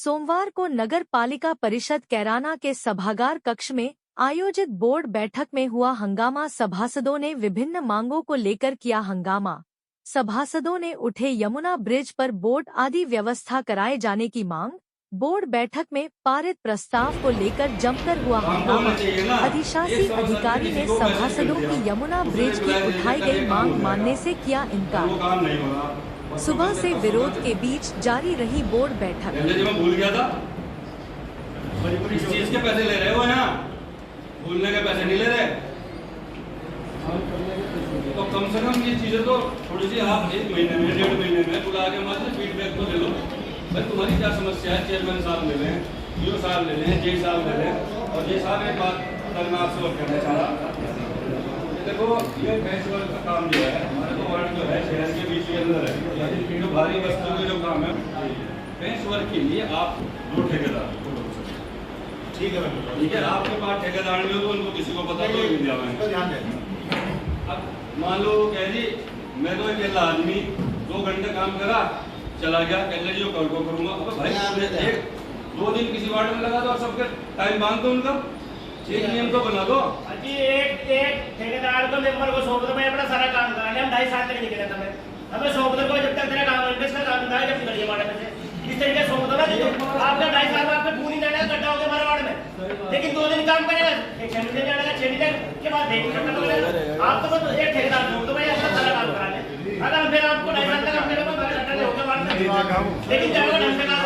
सोमवार को नगर पालिका परिषद कैराना के सभागार कक्ष में आयोजित बोर्ड बैठक में हुआ हंगामा। सभासदों ने विभिन्न मांगों को लेकर किया हंगामा। सभासदों ने उठे यमुना ब्रिज पर बोट आदि व्यवस्था कराए जाने की मांग। बोर्ड बैठक में पारित प्रस्ताव को लेकर जमकर हुआ हंगामा। अधिशासी अधिकारी ने सभासदों की यमुना ब्रिज की उठाई गई मांग मानने से किया इनकार। सुबह से विरोध के बीच जारी रही बोर्ड बैठक। मैं भूल गया था, इस चीज के पैसे ले रहे हो यहाँ, भूलने के पैसे नहीं ले रहे। तो कम से कम ये चीजें तो थोड़ी सी आप 1 महीने में 1.5 महीने में बुला के मात्र फीडबैक तो ले लो। भाई तुम्हारी क्या समस्या है, चेयरमैन साहब ले लें, ईओ साहब ले लें, जे साहब ले लें। और ये साहब एक बात कल मैं आपसे और कहना चाह रहा, देखो ये पैच वर्क का काम जो है हमारे तो वार्ड जो है शहर के बीच के अंदर है, जो भारी वस्तुओं के जो काम है पैच वर्क के लिए आप 2 ठेकेदार, ठीक है, आपके पास ठेकेदार में तो उनको किसी को पता तो नहीं दिया। अब मान लो कह जी मैं तो अकेला आदमी 2 घंटे काम करा चला गया, कह जी कल को करूंगा। अब भाई 1-2 दिन किसी वार्ड में लगा दो और सबके टाइम बांध दो, उनका एक नियम तो बना दो। जी एक ठेकेदार को मेंबर को सौंप दो, मैं अपना सारा काम कराने हम 2.5 साल तक नहीं किया था। मैं हमें सौंप दो, जब तक तेरा काम है इसका काम है जब करिए वार्ड में से इस तरीके से सौंप दो ना। आपका 2.5 साल में आपका पूरी जाना गड्ढा हो गया हमारे वार्ड में, लेकिन 2 दिन काम करेगा, 6 दिन जाएगा, 6 दिन के बाद देख सकते आप तो बस एक ठेकेदार सौंप दो, मैं अपना सारा काम करा ले। अगर फिर आपको 2.5 साल तक हम करेंगे तो गड्ढा नहीं होगा वार्ड में, लेकिन जाएगा ढंग से काम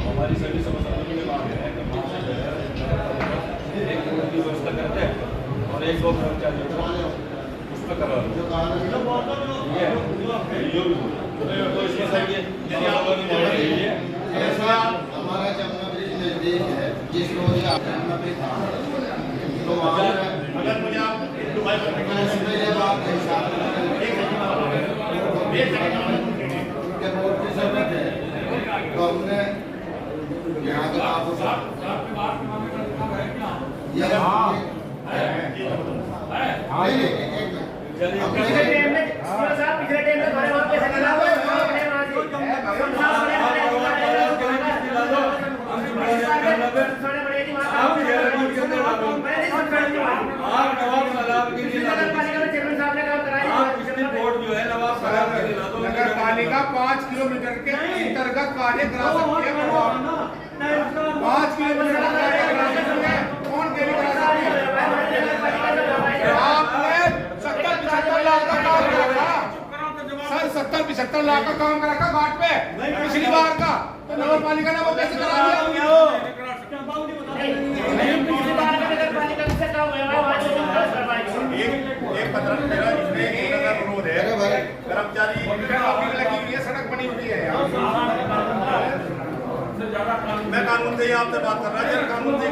हमारी सभी समस्याओं की मांग है एक की व्यवस्था करते हैं और 1-2 कर्मचारियों को उस पर करवा तो इसमें सही है। ऐसा हमारा जमुना ब्रिज नजदीक है, जिस रोज आपने पे था तो अगर मुझे आप रोड की जरूरत है तो हमने यहाँ का नगर पालिका 5 किलोमीटर के अंतर्गत कार्य करा सकती है। 5 किलोमीटर का कार्य करा सकती है, कौन के लिए करा सकती है? आपने 70-75 लाख का काम करा सर, 70-75 लाख का काम करा घाट पे पिछली बार का, तो नगर पालिका ने वो कैसे करा दिया? एक पत्र मेरा इसमें अनुरोध है, कर्मचारी लगी हुई है, सड़क बनी हुई है। मैं कानून से ही आपसे बात कर रहा हूँ, कानून से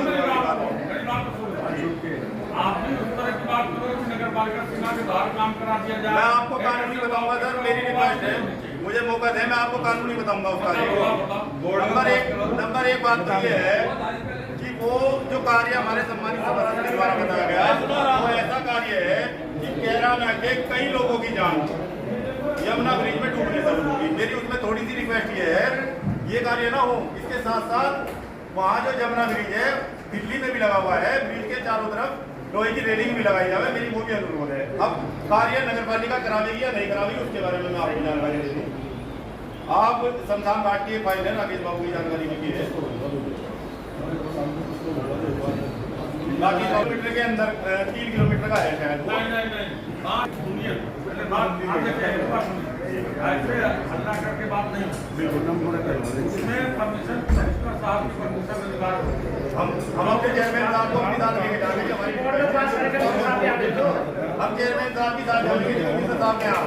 आपने उस तरह की बात करो कि नगर पालिका सीमा के बाहर काम करा दिया जाए। मैं आपको कानूनी बताऊंगा सर, मेरी रिक्वेस्ट है, मुझे मौका दें, मैं आपको कानूनी बताऊंगा उसका। नंबर 1 बात तो ये है कि वो जो कार्य हमारे सम्मानित सभासद के द्वारा बताया गया वो ऐसा कार्य है कि कैराना के कई लोगों की जान यमुना ब्रिज में डूबने से होगी। मेरी उसमें थोड़ी सी रिक्वेस्ट ये है, ये कार्य ना हो, इसके साथ साथ वहाँ जो यमुना ब्रिज है दिल्ली में भी लगा हुआ है, ब्रिज के चारों तरफ लोहे की रेलिंग भी लगाई जाए, मेरी वो भी अनुरोध है। अब कार्य नगर पालिका करावेगी या नहीं करावेगी उसके बारे में मैं आपको जानकारी दे दूँ। आप शमशान घाट की फाइल है, राकेश बाबू की जानकारी भी की है। बाकी किलोमीटर के अंदर 3 किलोमीटर का है शायद। ऐसे हल्ला करके बात नहीं, उसमें परमिशन साहब की परमिशन हम अपने चेयरमैन साहब को अपनी साथ लेके जाएंगे, हमारी हम चेयरमैन साहब की साथ जाएंगे साहब के यहाँ